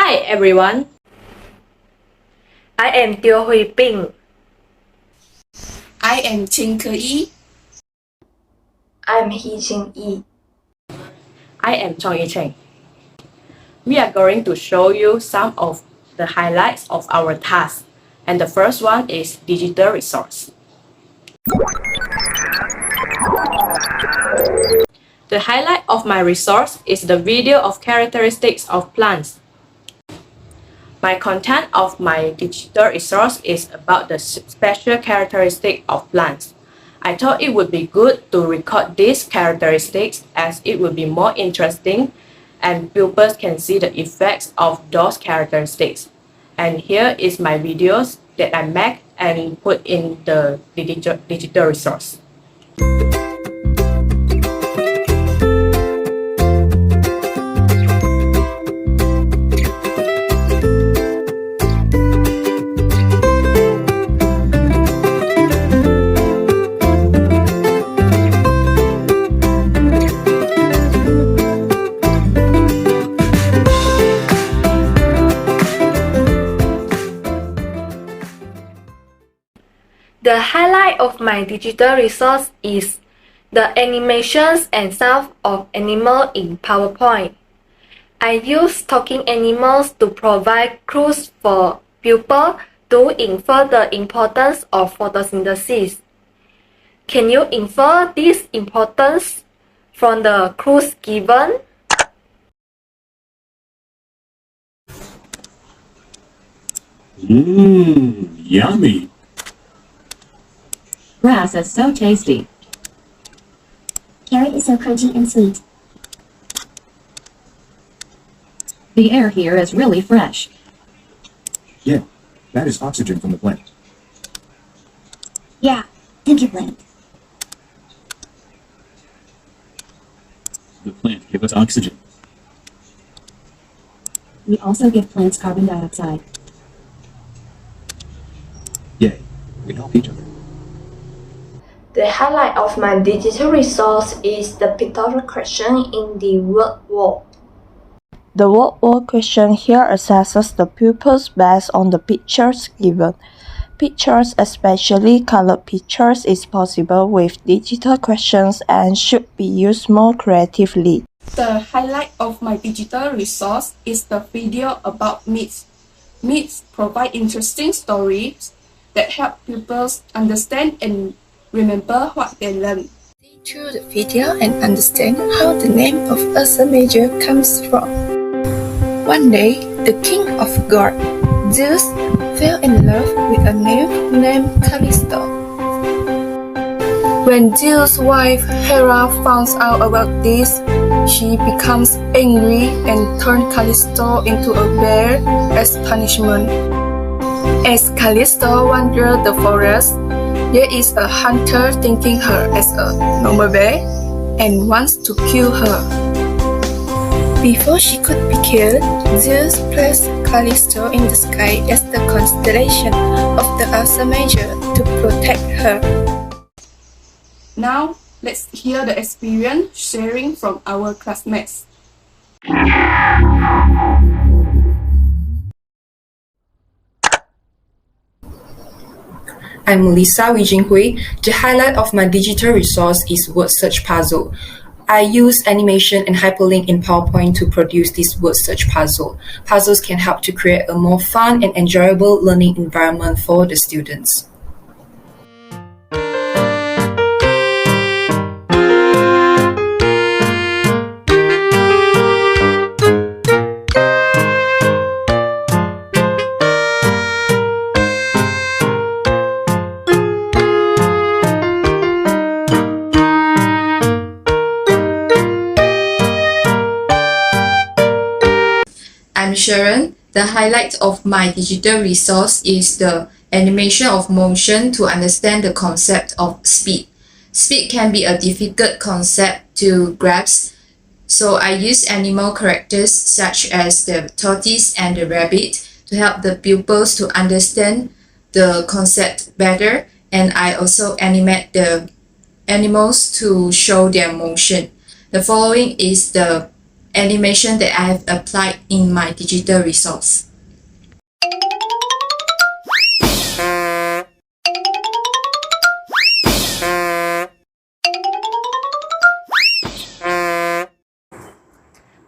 Hi everyone. I am Tiêu Huy Ping. I am Kppb. I am Hee Jing Yi. I am Chong Yi Cheng. We are going to show you some of the highlights of our task, and the first one is digital resource. The highlight of my resource is the video of characteristics of plants. My content of my digital resource is about the special characteristic of plants. I thought it would be good to record these characteristics as it would be more interesting and pupils can see the effects of those characteristics. And here is my videos that I make and put in the digital resource. The highlight of my digital resource is the animations and sound of animals in PowerPoint. I use talking animals to provide clues for pupils to infer the importance of photosynthesis. Can you infer this importance from the clues given? Yummy. Grass is so tasty. Carrot is so crunchy and sweet. The air here is really fresh. Yeah, that is oxygen from the plant. Yeah, thank you, plant. The plant gives us oxygen. We also give plants carbon dioxide. Yay, we help each other. The highlight of my digital resource is the pictorial question in the word wall. The word wall question here assesses the pupils based on the pictures given. Pictures, especially colored pictures, is possible with digital questions and should be used more creatively. The highlight of my digital resource is the video about myths. Myths provide interesting stories that help pupils understand and remember what they learned. See through the video and understand how the name of Ursa Major comes from. One day, the king of God, Zeus, fell in love with a nymph named Callisto. When Zeus' wife Hera finds out about this, she becomes angry and turns Callisto into a bear as punishment. As Callisto wanders the forest, there is a hunter thinking her as a normal bear and wants to kill her. Before she could be killed, Zeus placed Callisto in the sky as the constellation of the Ursa Major to protect her. Now, let's hear the experience sharing from our classmates. I'm Lisa Wijinghui. The highlight of my digital resource is word search puzzle. I use animation and hyperlink in PowerPoint to produce this word search puzzle. Puzzles can help to create a more fun and enjoyable learning environment for the students. I'm Sharon. The highlight of my digital resource is the animation of motion to understand the concept of speed. Speed can be a difficult concept to grasp, so I use animal characters such as the tortoise and the rabbit to help the pupils to understand the concept better, and I also animate the animals to show their motion. The following is the animation that I have applied in my digital resource.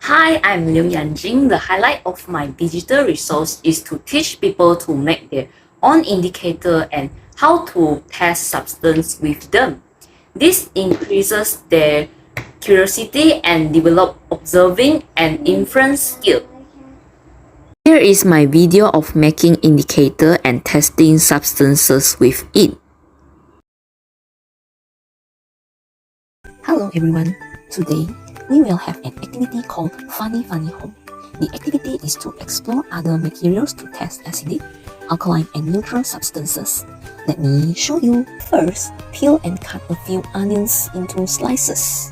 Hi, I'm Liu Yanjing. The highlight of my digital resource is to teach people to make their own indicator and how to test substance with them. This increases their curiosity and develop observing and inference skill. Here is my video of making indicator and testing substances with it. Hello everyone. Today, we will have an activity called Funny Home. The activity is to explore other materials to test acidic, alkaline and neutral substances. Let me show you. First, peel and cut a few onions into slices.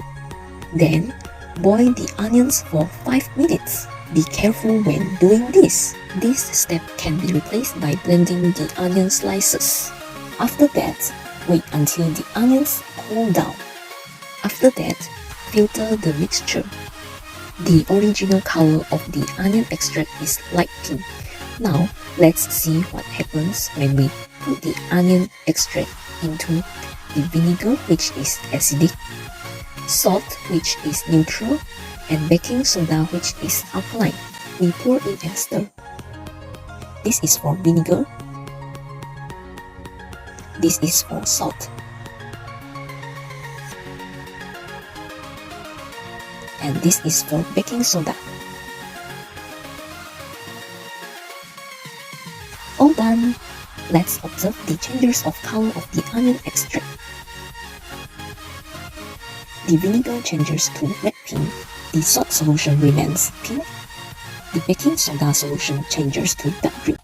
Then, boil the onions for 5 minutes. Be careful when doing this. This step can be replaced by blending the onion slices. After that, wait until the onions cool down. After that, filter the mixture. The original color of the onion extract is light pink. Now, let's see what happens when we put the onion extract into the vinegar, which is acidic, salt, which is neutral, and baking soda, which is alkaline. We pour in and stir. This is for vinegar. This is for salt. And this is for baking soda. All done. Let's observe the changes of color of the onion extract. The vinegar changes to red pink. The salt solution remains pink. The baking soda solution changes to dark green.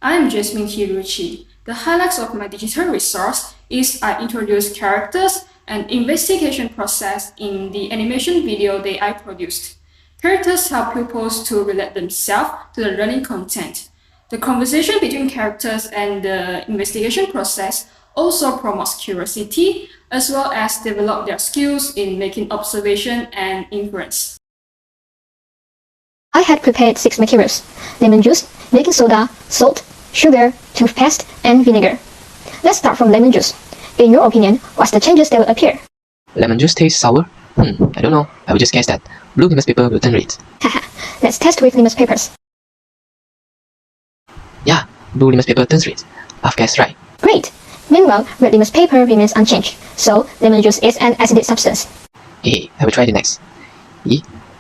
I'm Jasmine Hiruchi. The highlights of my digital resource is I introduced characters and investigation process in the animation video that I produced. Characters help pupils to relate themselves to the learning content. The conversation between characters and the investigation process also promotes curiosity as well as develop their skills in making observation and inference. I had prepared 6 materials: lemon juice, baking soda, salt, sugar, toothpaste, and vinegar. Let's start from lemon juice. In your opinion, what's the changes that will appear? Lemon juice tastes sour? I don't know. I will just guess that blue litmus paper will turn red. Haha, let's test with litmus papers. Yeah, blue litmus paper turns red. I've guessed right. Great! Meanwhile, red litmus paper remains unchanged, so lemon juice is an acidic substance. Hey, I will try the next.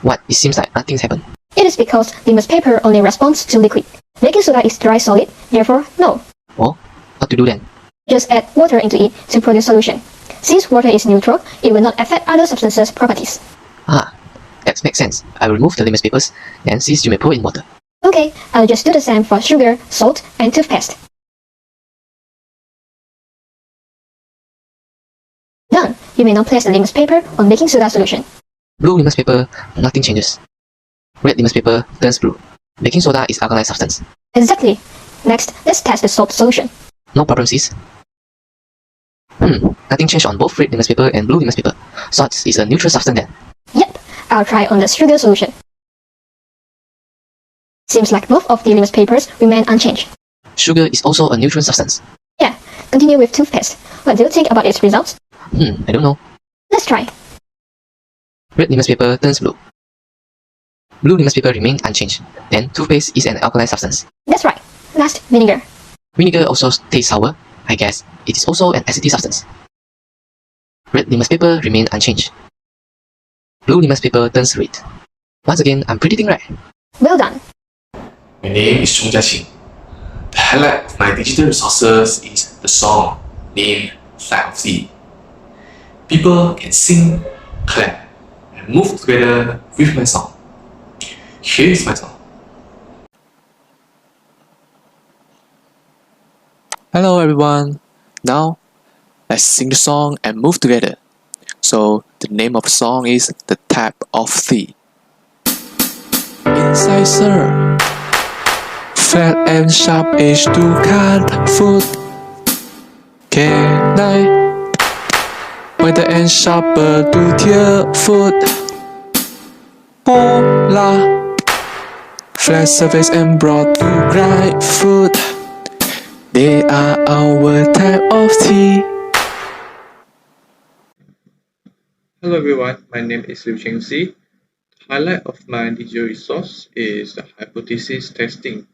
What? It seems like nothing's happened. It is because litmus paper only responds to liquid. Baking soda is dry solid, therefore no. Well, what to do then? Just add water into it to produce solution. Since water is neutral, it will not affect other substances' properties. Ah, that makes sense. I will remove the litmus papers, then cease you may pour in water. Okay, I'll just do the same for sugar, salt, and toothpaste. Done! You may now place the litmus paper on baking soda solution. Blue litmus paper, nothing changes. Red litmus paper turns blue. Baking soda is alkaline substance. Exactly. Next, let's test the salt solution. No problem, sis. Nothing changed on both red litmus paper and blue litmus paper. Salt is a neutral substance then. Yep, I'll try on the sugar solution. Seems like both of the litmus papers remain unchanged. Sugar is also a neutral substance. Yeah, continue with toothpaste. What do you think about its results? I don't know. Let's try. Red litmus paper turns blue. Blue litmus paper remains unchanged. Then toothpaste is an alkaline substance. That's right. Last, vinegar. Vinegar also tastes sour. I guess it is also an acidic substance. Red litmus paper remains unchanged. Blue litmus paper turns red. Once again, I'm predicting right. Well done. My name is Chung Jiaqing. The highlight of my digital resources is the song named Flag of Sea. People can sing, clap, and move together with my song. Here is my song. Hello everyone. Now, let's sing the song and move together. So, the name of the song is The Tap of Thee. Incisor, flat and sharp edge to cut food. Canine, wider and sharper to tear food. Hola! Flash surface and brought to grind food. They are our type of tea. Hello everyone, my name is Liu Chengxi. The highlight of my digital resource is the hypothesis testing.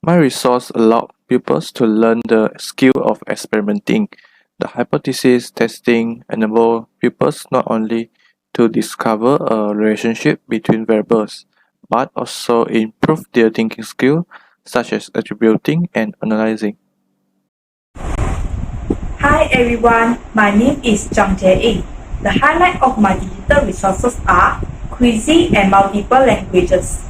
My resource allowed pupils to learn the skill of experimenting. The hypothesis testing enabled pupils not only to discover a relationship between variables, but also improve their thinking skill, such as attributing and analyzing. Hi everyone, my name is Zhang Jie. The highlight of my digital resources are Quizzy and multiple languages.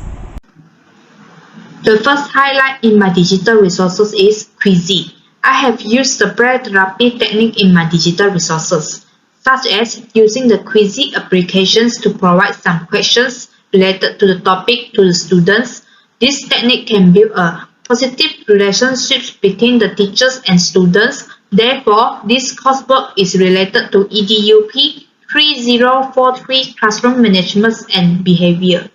The first highlight in my digital resources is Quizzy. I have used the pre-therapy technique in my digital resources, such as using the Quizzy applications to provide some questions related to the topic to the students. This technique can build a positive relationship between the teachers and students. Therefore, this coursework is related to EDUP 3043 Classroom Management and Behavior.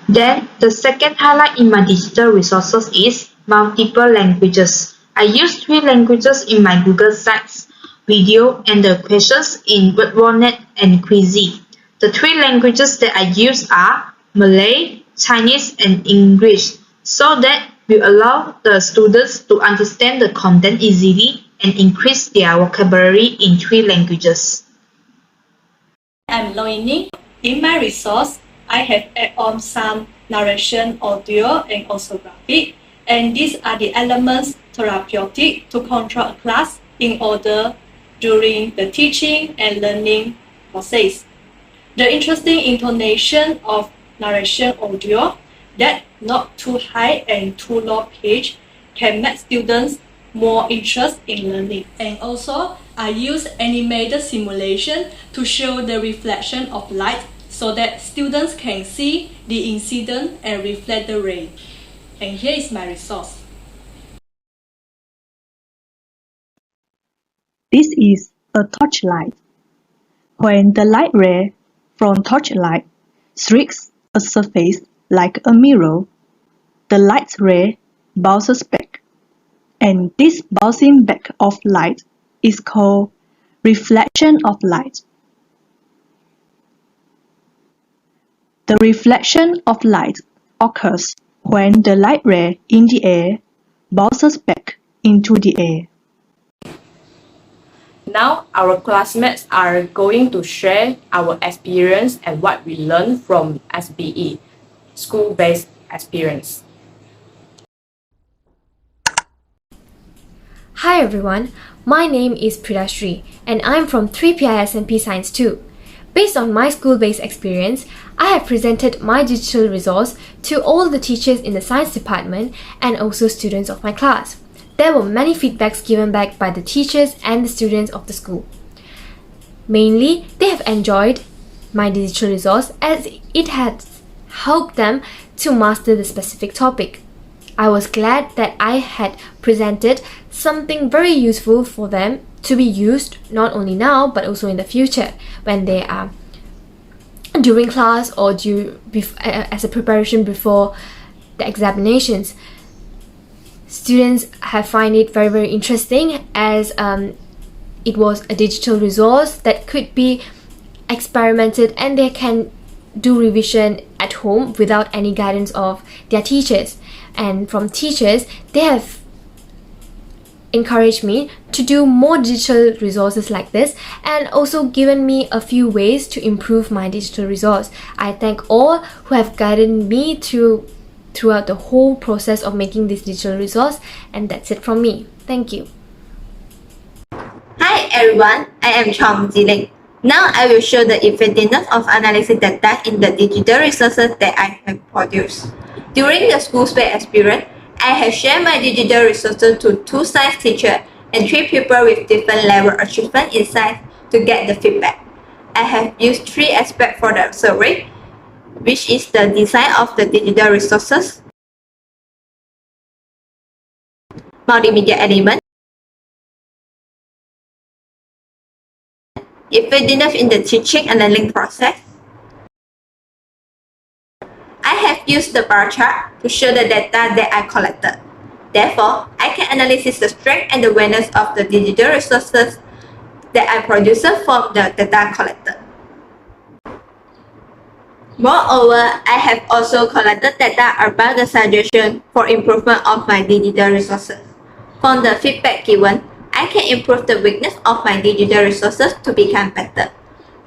Then, the second highlight in my digital resources is multiple languages. I use 3 languages in my Google Sites, video, and the questions in WordWarNet and Quizzy. The 3 languages that I use are Malay, Chinese, and English, so that will allow the students to understand the content easily and increase their vocabulary in 3 languages. I'm learning. In my resource, I have added on some narration, audio, and also graphic, and these are the elements therapeutic to control a class in order during the teaching and learning process. The interesting intonation of narration audio that not too high and too low pitch can make students more interested in learning. And also, I use animated simulation to show the reflection of light so that students can see the incident and reflect the ray. And here is my resource. This is a torchlight. When the light ray from torchlight strikes a surface like a mirror, the light ray bounces back, and this bouncing back of light is called reflection of light. The reflection of light occurs when the light ray in the air bounces back into the air. Now, our classmates are going to share our experience and what we learned from SBE, school-based experience. Hi everyone, my name is Pridashri and I'm from 3PISMP Science 2. Based on my school-based experience, I have presented my digital resource to all the teachers in the science department and also students of my class. There were many feedbacks given back by the teachers and the students of the school. Mainly, they have enjoyed my digital resource as it has helped them to master the specific topic. I was glad that I had presented something very useful for them to be used not only now but also in the future when they are during class or as a preparation before the examinations. Students have find it very, very interesting as it was a digital resource that could be experimented and they can do revision at home without any guidance of their teachers. And from teachers, they have encouraged me to do more digital resources like this and also given me a few ways to improve my digital resource. I thank all who have guided me throughout the whole process of making this digital resource, and that's it from me. Thank you. Hi everyone, I am Chong Ziling. Now I will show the effectiveness of analyzing data in the digital resources that I have produced. During the school-based experience, I have shared my digital resources to 2 science teachers and 3 people with different level of achievement in science to get the feedback. I have used 3 aspects for the survey, which is the design of the digital resources, multimedia element, effectiveness in the teaching and learning process? I have used the bar chart to show the data that I collected. Therefore, I can analyze the strength and the weakness of the digital resources that I produce from the data collected. Moreover, I have also collected data about the suggestion for improvement of my digital resources. From the feedback given, I can improve the weakness of my digital resources to become better.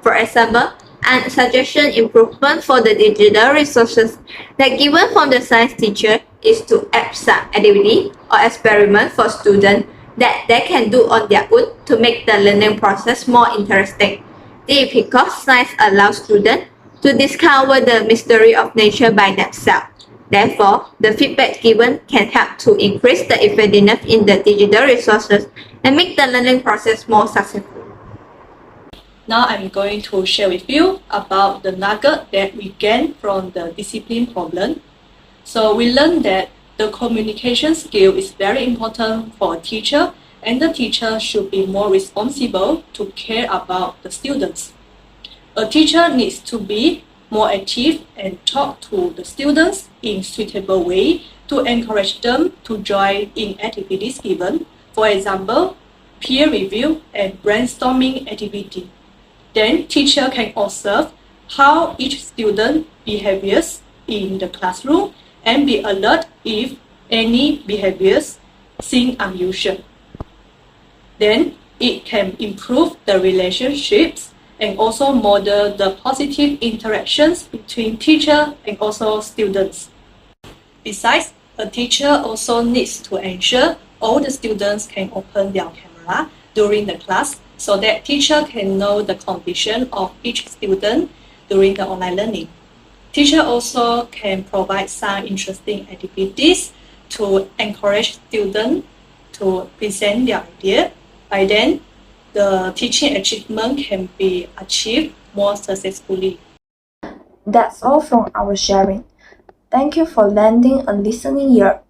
For example, a suggestion improvement for the digital resources that given from the science teacher is to add some activity or experiment for students that they can do on their own to make the learning process more interesting. This is because science allows students to discover the mystery of nature by themselves. Therefore, the feedback given can help to increase the effectiveness in the digital resources and make the learning process more successful. Now I'm going to share with you about the nugget that we gained from the discipline problem. So we learned that the communication skill is very important for a teacher, and the teacher should be more responsible to care about the students. A teacher needs to be more active and talk to the students in suitable way to encourage them to join in activities given, for example, peer review and brainstorming activity. Then teacher can observe how each student behaves in the classroom and be alert if any behaviors seem unusual. Then it can improve the relationships and also model the positive interactions between teacher and also students. Besides, a teacher also needs to ensure all the students can open their camera during the class so that teacher can know the condition of each student during the online learning. Teacher also can provide some interesting activities to encourage students to present their idea. By then, the teaching achievement can be achieved more successfully. That's all from our sharing. Thank you for lending a listening ear.